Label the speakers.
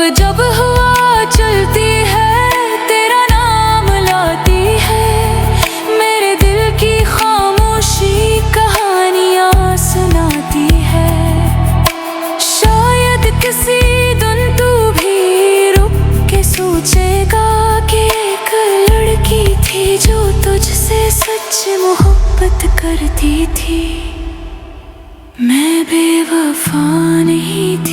Speaker 1: अब जब हवा चलती है तेरा नाम लाती है, मेरे दिल की खामोशी कहानियाँ सुनाती है। शायद किसी दिन तू भी रुक के सोचेगा कि एक लड़की थी जो तुझसे सच मोहब्बत करती थी। मैं बेवफा नहीं थी।